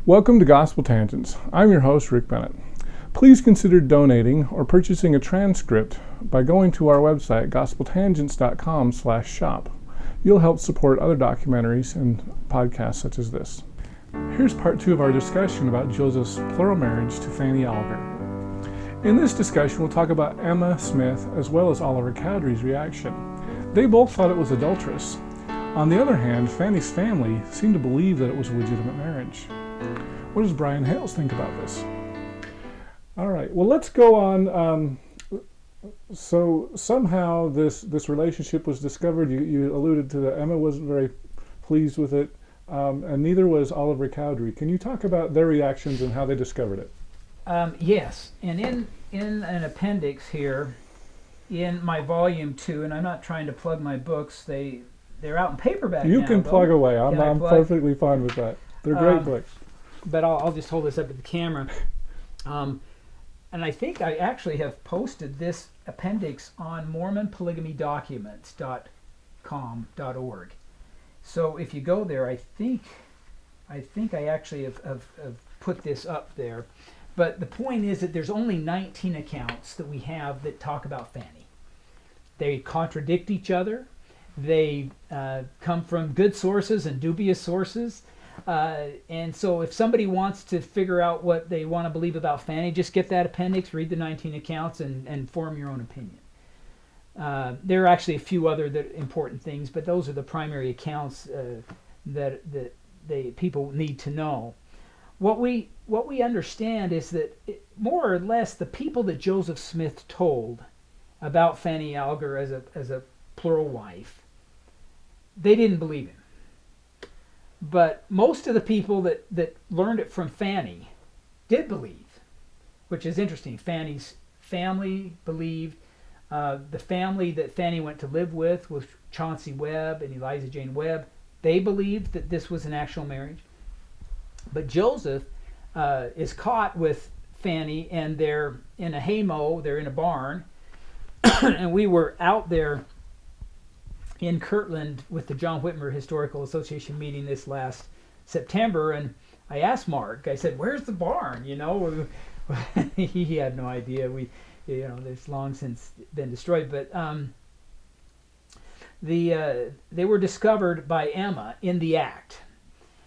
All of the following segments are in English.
Welcome to Gospel Tangents. I'm your host, Rick Bennett. Please consider donating or purchasing a transcript by going to our website, gospeltangents.com/shop. You'll help support other documentaries and podcasts such as this. Here's part 2 of our discussion about Joseph's plural marriage to Fanny Alger. In this discussion, we'll talk about Emma Smith as well as Oliver Cowdery's reaction. They both thought it was adulterous. On the other hand, Fanny's family seemed to believe that it was a legitimate marriage. What does Brian Hales think about this? All right, well, let's go on. So somehow this relationship was discovered. You alluded to that Emma wasn't very pleased with it, and neither was Oliver Cowdery. Can you talk about their reactions and how they discovered it? Yes, and in an appendix here, in my volume 2, and I'm not trying to plug my books, they're out in paperback now. You can plug away. I'm plug? perfectly fine with that. They're great books. But I'll just hold this up to the camera. And I think I actually have posted this appendix on mormonpolygamydocuments.com.org. So if you go there, I think I actually have put this up there. But the point is that there's only 19 accounts that we have that talk about Fanny. They contradict each other. They come from good sources and dubious sources. And so if somebody wants to figure out what they want to believe about Fanny, just get that appendix, read the 19 accounts, and form your own opinion. There are actually a few other important things, but those are the primary accounts that people need to know. What we understand is that more or less the people that Joseph Smith told about Fanny Alger as a plural wife, they didn't believe him. But most of the people that learned it from Fanny did believe, which is interesting. Fanny's family believed. The family that Fanny went to live with Chauncey Webb and Eliza Jane Webb. They believed that this was an actual marriage. But Joseph is caught with Fanny, and they're in a haymow. They're in a barn. And we were out there in Kirtland with the John Whitmer Historical Association meeting this last September, and I asked Mark, I said, where's the barn? You know, he had no idea. It's long since been destroyed, but they were discovered by Emma in the act.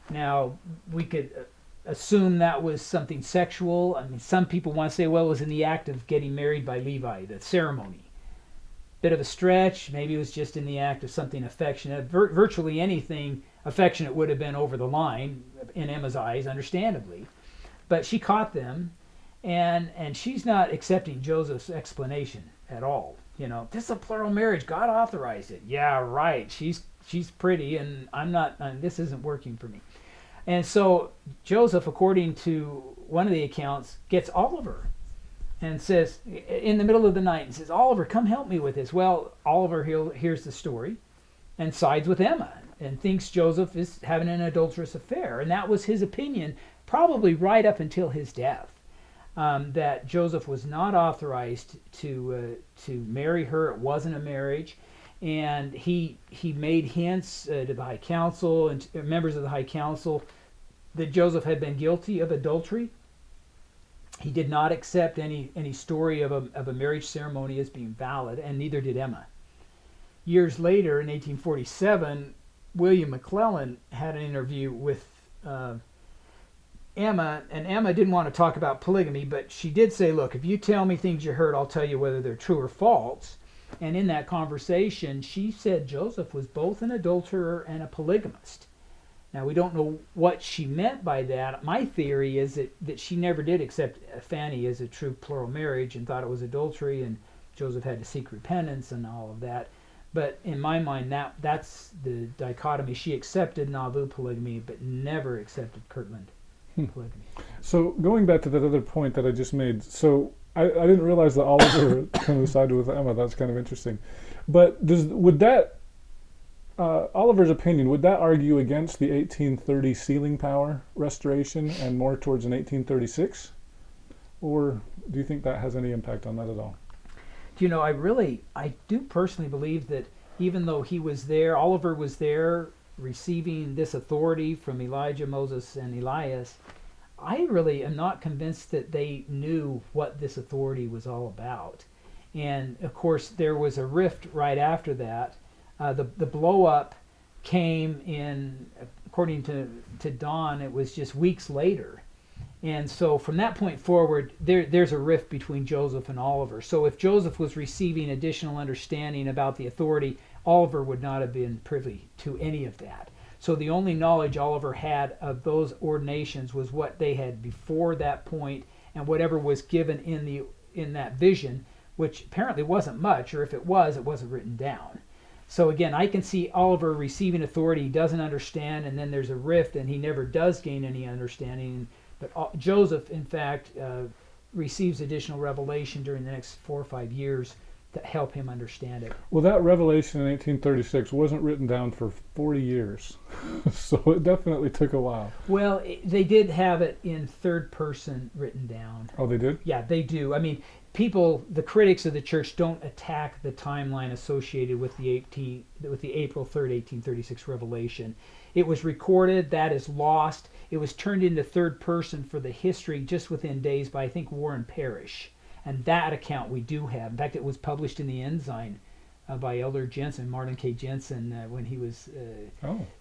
Now, we could assume that was something sexual. I mean, some people want to say, well, it was in the act of getting married by Levi, the ceremony. Bit of a stretch. Maybe it was just in the act of something affectionate. Virtually anything affectionate would have been over the line in Emma's eyes, understandably. But she caught them, and she's not accepting Joseph's explanation at all. You know, this is a plural marriage. God authorized it. Yeah, right. She's pretty, and I'm not. This isn't working for me. And so Joseph, according to one of the accounts, gets Oliver and says, in the middle of the night, and says, Oliver, come help me with this. Well, Oliver hears the story and sides with Emma and thinks Joseph is having an adulterous affair. And that was his opinion, probably right up until his death, that Joseph was not authorized to marry her. It wasn't a marriage. And he made hints to the High Council and members of the High Council that Joseph had been guilty of adultery. He did not accept any story of a marriage ceremony as being valid, and neither did Emma. Years later, in 1847, William McClellan had an interview with Emma, and Emma didn't want to talk about polygamy, but she did say, look, if you tell me things you heard, I'll tell you whether they're true or false. And in that conversation, she said Joseph was both an adulterer and a polygamist. Now, we don't know what she meant by that. My theory is that she never did accept Fanny as a true plural marriage and thought it was adultery, and Joseph had to seek repentance and all of that. But in my mind, that's the dichotomy. She accepted Nauvoo polygamy, but never accepted Kirtland polygamy. So going back to that other point that I just made, so I didn't realize that Oliver kind of sided with Emma. That's kind of interesting. But would that Oliver's opinion, would that argue against the 1830 sealing power restoration and more towards an 1836? Or do you think that has any impact on that at all? You know, I do personally believe that even though he was there, Oliver was there receiving this authority from Elijah, Moses, and Elias, I really am not convinced that they knew what this authority was all about. And of course, there was a rift right after that. The blow up came in, according to Don, it was just weeks later. And so from that point forward, there's a rift between Joseph and Oliver. So if Joseph was receiving additional understanding about the authority, Oliver would not have been privy to any of that. So the only knowledge Oliver had of those ordinations was what they had before that point, and whatever was given in that vision, which apparently wasn't much, or if it wasn't written down. So again, I can see Oliver receiving authority he doesn't understand, and then there's a rift, and he never does gain any understanding. But Joseph, in fact, receives additional revelation during the next 4 or 5 years that help him understand it. Well, that revelation in 1836 wasn't written down for 40 years, so it definitely took a while. Well, they did have it in third person written down. Oh, they did? Yeah, they do. I mean, the critics of the church don't attack the timeline associated with the April 3rd, 1836 revelation. It was recorded, that is lost. It was turned into third person for the history just within days by, I think, Warren Parrish. And that account we do have. In fact, it was published in the Ensign by Elder Jensen, Martin K. Jensen, when he was...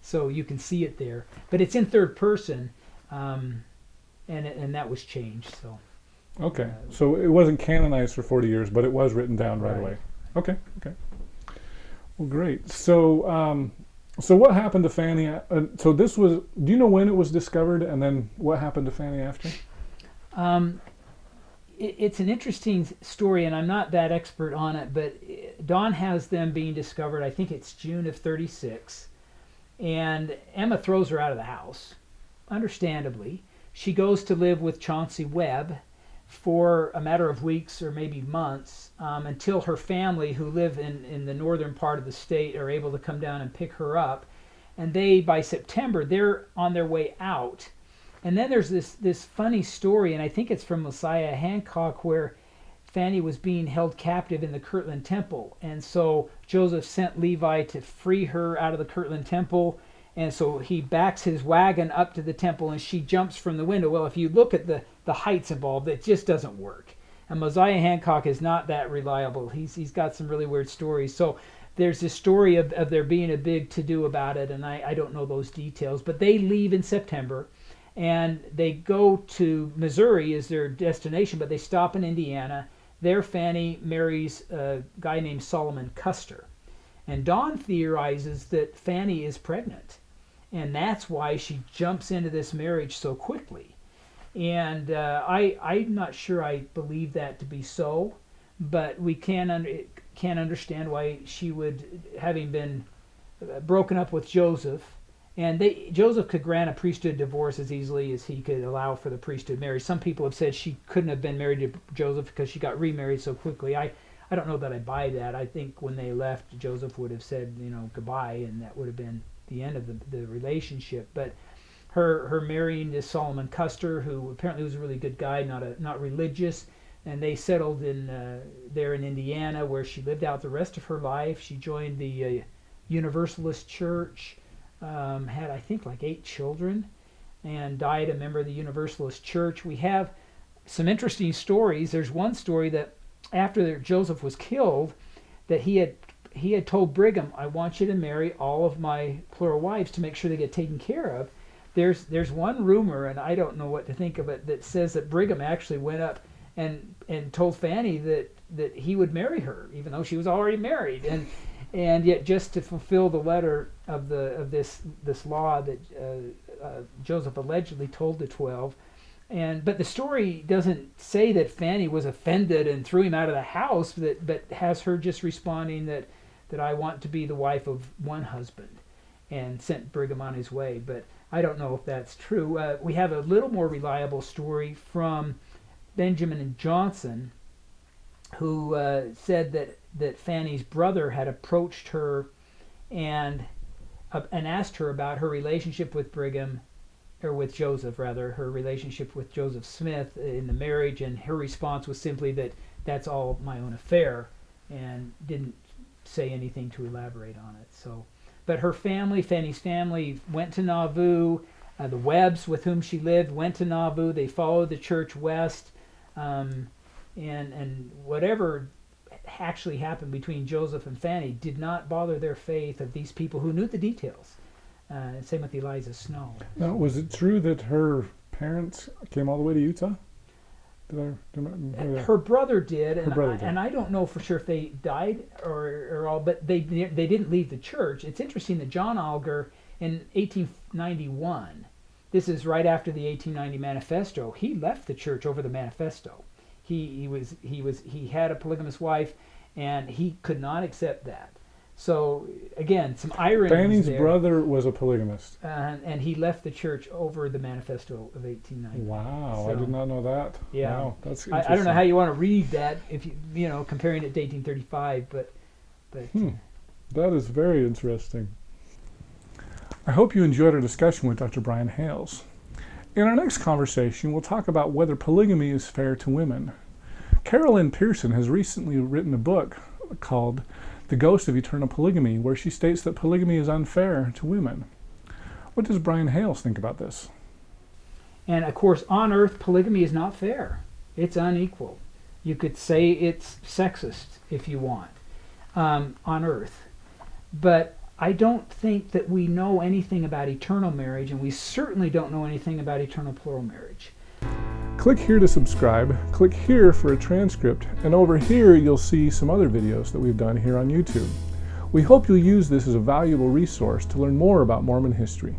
So you can see it there. But it's in third person, and that was changed. So. Okay, so it wasn't canonized for 40 years, but it was written down right away. Okay. Well, great. So what happened to Fanny? So this was... Do you know when it was discovered, and then what happened to Fanny after? It's an interesting story, and I'm not that expert on it, but Don has them being discovered, I think it's June of 36, and Emma throws her out of the house, understandably. She goes to live with Chauncey Webb for a matter of weeks or maybe months, until her family, who live in the northern part of the state, are able to come down and pick her up. And by September, they're on their way out. And then there's this funny story, and I think it's from Mosiah Hancock, where Fanny was being held captive in the Kirtland Temple. And so Joseph sent Levi to free her out of the Kirtland Temple. And so he backs his wagon up to the temple, and she jumps from the window. Well, if you look at the heights involved, it just doesn't work. And Mosiah Hancock is not that reliable. He's got some really weird stories. So there's this story of there being a big to-do about it, and I don't know those details. But they leave in September. And they go to Missouri as their destination, but they stop in Indiana. There Fanny marries a guy named Solomon Custer. And Don theorizes that Fanny is pregnant. And that's why she jumps into this marriage so quickly. And I'm not sure I believe that to be so, but we can understand why she would, having been broken up with Joseph, and Joseph could grant a priesthood divorce as easily as he could allow for the priesthood marriage. Some people have said she couldn't have been married to Joseph because she got remarried so quickly. I don't know that I buy that. I think when they left, Joseph would have said, goodbye, and that would have been the end of the relationship. But her marrying this Solomon Custer, who apparently was a really good guy, not religious, and they settled there in Indiana, where she lived out the rest of her life. She joined the Universalist Church. Had, I think, like 8 children, and died a member of the Universalist Church. We have some interesting stories. There's one story that after Joseph was killed, that he had told Brigham, I want you to marry all of my plural wives to make sure they get taken care of. There's one rumor, and I don't know what to think of it, that says that Brigham actually went up and told Fanny that he would marry her, even though she was already married. And yet, just to fulfill the letter of this law that Joseph allegedly told the 12, but the story doesn't say that Fanny was offended and threw him out of the house, but has her just responding that I want to be the wife of one husband, and sent Brigham on his way. But I don't know if that's true. We have a little more reliable story from Benjamin Johnson, who said that Fanny's brother had approached her and asked her about her relationship with Brigham, or with Joseph rather, her relationship with Joseph Smith in the marriage, and her response was simply that that's all my own affair, and didn't say anything to elaborate on it. So, but her family, Fanny's family, went to Nauvoo. The Webbs, with whom she lived, went to Nauvoo. They followed the church west, and whatever actually happened between Joseph and Fanny did not bother their faith of these people who knew the details. Same with Eliza Snow. Now, was it true that her parents came all the way to Utah? Her brother did, brother did. And I don't know for sure if they died or all, but they didn't leave the church. It's interesting that John Alger in 1891, this is right after the 1890 manifesto, he left the church over the manifesto. He had a polygamous wife, and he could not accept that. So again, some irony. Fanny's there. brother was a polygamist, and he left the church over the manifesto of 1890. Wow, So, I did not know that. Yeah, Wow, that's interesting. I don't know how you want to read that if comparing it to 1835, but that is very interesting. I hope you enjoyed our discussion with Dr. Brian Hales. In our next conversation, we'll talk about whether polygamy is fair to women. Carolyn Pearson has recently written a book called The Ghost of Eternal Polygamy, where she states that polygamy is unfair to women. What does Brian Hales think about this? And of course, on earth, polygamy is not fair. It's unequal. You could say it's sexist if you want, on earth. But I don't think that we know anything about eternal marriage, and we certainly don't know anything about eternal plural marriage. Click here to subscribe, click here for a transcript, and over here you'll see some other videos that we've done here on YouTube. We hope you'll use this as a valuable resource to learn more about Mormon history.